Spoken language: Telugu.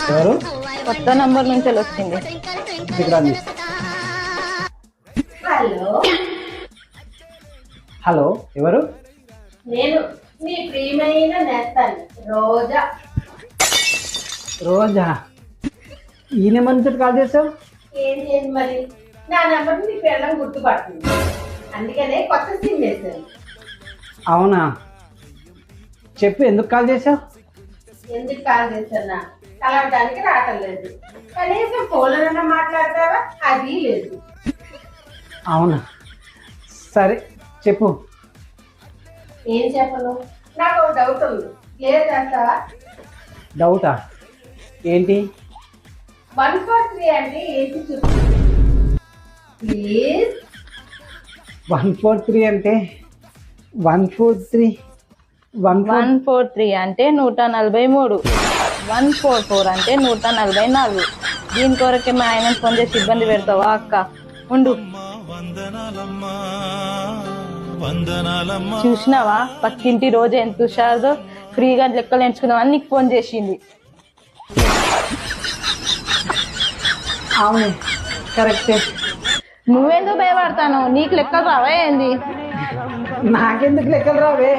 ఎవరు? కొత్త నంబర్ నుంచి వచ్చింది. ఇక్కడ రండి. హలో, హలో, ఎవరు? నేను మీ ప్రియమైన నేస్తాను రోజా. రోజా? ఈ నెంబర్ నుంచి కాల్ చేసావు? ఏం చేయండి మరి, నా నెంబర్ మీ పిల్లలు గుర్తుపడుతుంది, అందుకనే కొత్త సిమ్ వేశాను. అవునా, చెప్పు, ఎందుకు కాల్ చేసావు? ఎందుకు కాల్ చేస్తున్నా, కలవడానికి రావటం లేదు, కనీసం ఫోన్లోనన్నా మాట్లాడతావా, అది లేదు. అవునా, సరే చెప్పు. ఏం చెప్పను, నాకు ఒక డౌట్ ఉంది, క్లియర్ చేస్తావా? డౌటా? ఏంటి? 143 అంటే ఏంటి చెప్పు ప్లీజ్. 143 అంటే 143 143 అంటే 143, 144 అంటే 144. దీని కొరకే మా ఆయన ఫోన్ చేసి ఇబ్బంది పెడతావా అక్క? ఉండు. చూసినావా పక్కింటి రోజు ఎంత హుషారుదో, ఫ్రీగా లెక్కలు ఎంచుకుందామని నీకు ఫోన్ చేసింది. అవును, కరెక్టే. నువ్వెందుకు భయపడతాను? నీకు లెక్కలు రావా ఏంది? నాకెందుకు లెక్కలు రావే?